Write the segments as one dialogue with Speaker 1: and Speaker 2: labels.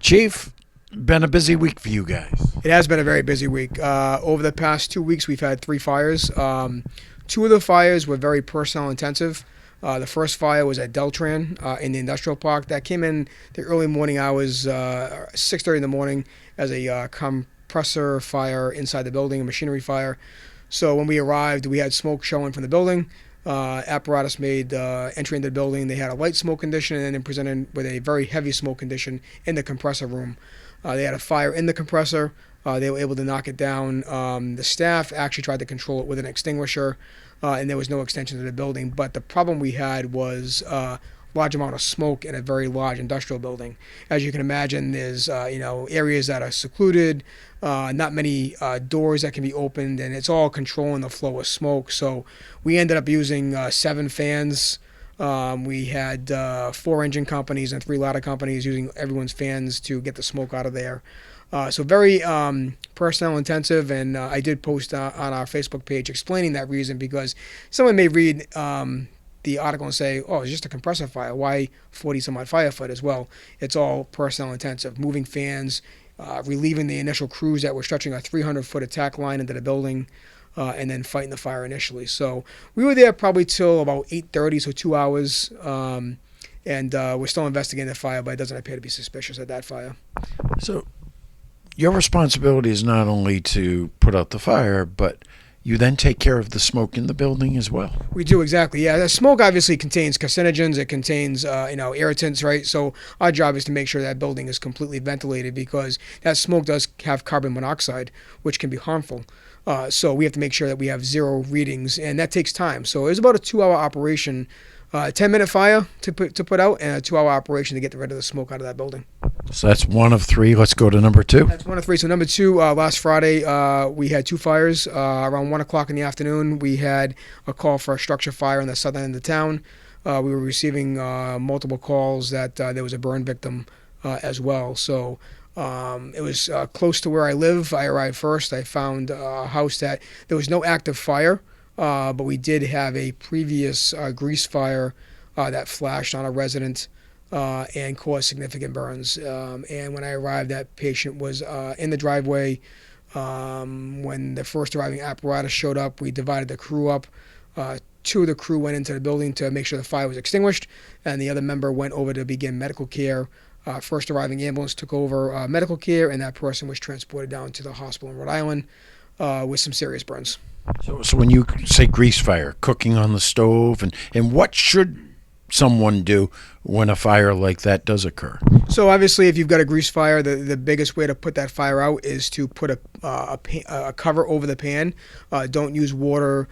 Speaker 1: Chief, been a busy week for you guys.
Speaker 2: It has been a very busy week. Over the past 2 weeks, we've had 3 fires. Two of the fires were very personnel intensive. The first fire was at Deltran in the industrial park. That came in the early morning hours, 6:30 in the morning, as a compressor fire inside the building, a machinery fire. So when we arrived, we had smoke showing from the building. Apparatus made entry into the building. They had a light smoke condition and then presented with a very heavy smoke condition in the compressor room. They had a fire in the compressor. They were able to knock it down. The staff actually tried to control it with an extinguisher, and there was no extension to the building. But the problem we had was large amount of smoke in a very large industrial building. As you can imagine, there's areas that are secluded, not many doors that can be opened, and it's all controlling the flow of smoke. So we ended up using 7 fans. We had 4 engine companies and 3 ladder companies using everyone's fans to get the smoke out of there. So very personnel intensive, and I did post on our Facebook page explaining that reason, because someone may read the article and say, oh, it's just a compressor fire. Why 40 some odd firefighters? Well, it's all personnel intensive. Moving fans, relieving the initial crews that were stretching a 300-foot attack line into the building, and then fighting the fire initially. So we were there probably till about 8:30, so 2 hours. And we're still investigating the fire, but it doesn't appear to be suspicious at that fire.
Speaker 1: So your responsibility is not only to put out the fire, but you then take care of the smoke in the building as well.
Speaker 2: We do, exactly. Yeah, the smoke obviously contains carcinogens. It contains, irritants, right? So our job is to make sure that building is completely ventilated, because that smoke does have carbon monoxide, which can be harmful. So we have to make sure that we have 0 readings, and that takes time. So it was about a 2-hour operation, 10-minute fire to put out, and a 2-hour operation to get rid of the smoke out of that building.
Speaker 1: So that's 1 of 3. Let's go to number 2.
Speaker 2: That's 1 of 3. So number 2, last Friday, we had 2 fires. Around 1 o'clock in the afternoon, we had a call for a structure fire in the southern end of town. We were receiving multiple calls that there was a burn victim as well. So it was close to where I live. I arrived first. I found a house that there was no active fire, but we did have a previous grease fire that flashed on a resident and caused significant burns. And when I arrived, that patient was in the driveway. When the first arriving apparatus showed up, we divided the crew up. 2 of the crew went into the building to make sure the fire was extinguished, and the other member went over to begin medical care. First arriving ambulance took over medical care, and that person was transported down to the hospital in Rhode Island with some serious burns.
Speaker 1: So when you say grease fire, cooking on the stove, and what should someone do when a fire like that does occur?
Speaker 2: So obviously, if you've got a grease fire, the biggest way to put that fire out is to put a cover over the pan. Don't use water.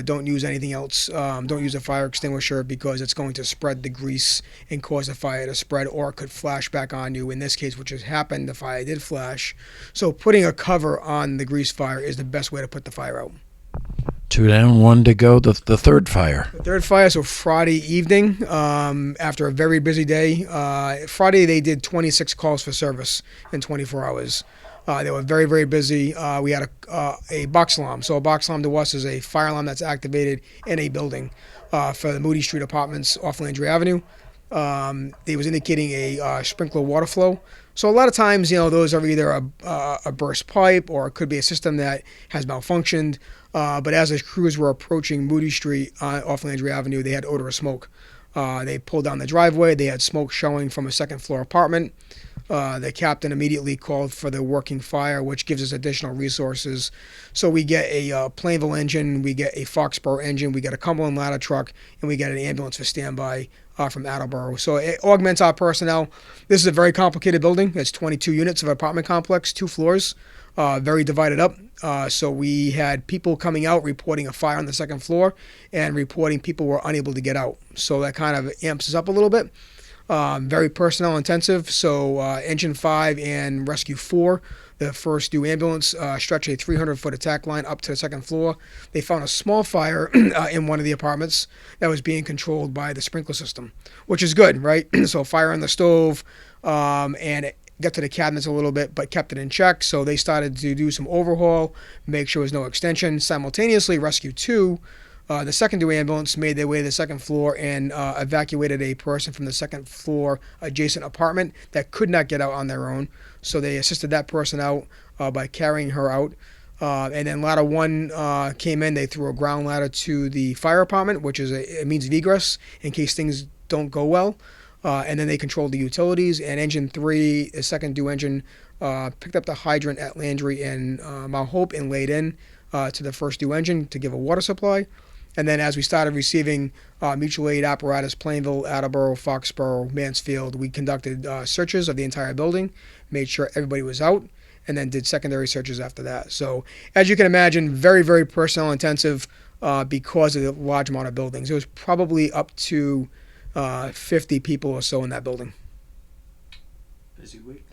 Speaker 2: Don't use anything else. Don't use a fire extinguisher, because it's going to spread the grease and cause the fire to spread, or it could flash back on you. In this case, which has happened, the fire did flash. So putting a cover on the grease fire is the best way to put the fire out.
Speaker 1: 2 down, 1 to go. The third fire.
Speaker 2: The third fire, so Friday evening, after a very busy day. Friday, they did 26 calls for service in 24 hours. They were very, very busy. We had a box alarm. So a box alarm to us is a fire alarm that's activated in a building for the Moody Street apartments off Landry Avenue. They was indicating a sprinkler water flow. So a lot of times, those are either a burst pipe, or it could be a system that has malfunctioned. But as the crews were approaching Moody Street off Landry Avenue, they had odor of smoke. They pulled down the driveway. They had smoke showing from a second-floor apartment. The captain immediately called for the working fire, which gives us additional resources. So we get a Plainville engine, we get a Foxborough engine, we get a Cumberland ladder truck, and we get an ambulance for standby from Attleboro. So it augments our personnel. This is a very complicated building. It's 22 units of an apartment complex, 2 floors, very divided up. So we had people coming out reporting a fire on the second floor and reporting people were unable to get out. So that kind of amps us up a little bit. Very personnel intensive. So Engine 5 and Rescue 4, the first due ambulance, stretched a 300-foot attack line up to the second floor. They found a small fire in one of the apartments that was being controlled by the sprinkler system, which is good, right? So fire on the stove, and it got to the cabinets a little bit, but kept it in check. So they started to do some overhaul, make sure there was no extension. Simultaneously, Rescue 2 The secondary ambulance made their way to the second floor and evacuated a person from the second floor adjacent apartment that could not get out on their own. So they assisted that person out by carrying her out. And then ladder one came in. They threw a ground ladder to the fire apartment, which is a means of egress in case things don't go well. And then they controlled the utilities. And engine three, the second due engine, picked up the hydrant at Landry and Mount Hope and laid in to the first due engine to give a water supply. And then as we started receiving mutual aid apparatus, Plainville, Attleboro, Foxborough, Mansfield, we conducted searches of the entire building, made sure everybody was out, and then did secondary searches after that. So as you can imagine, very, very personnel intensive because of the large amount of buildings. It was probably up to 50 people or so in that building.
Speaker 3: Busy week.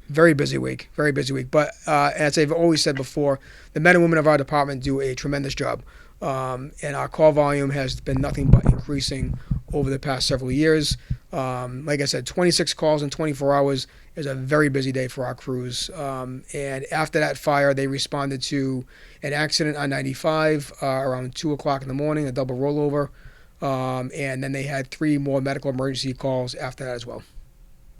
Speaker 2: Very busy week, very busy week. But as I've always said before, the men and women of our department do a tremendous job. And our call volume has been nothing but increasing over the past several years. Like I said, 26 calls in 24 hours is a very busy day for our crews. And after that fire, they responded to an accident on 95 around 2 o'clock in the morning, a double rollover. And then they had 3 more medical emergency calls after that as well.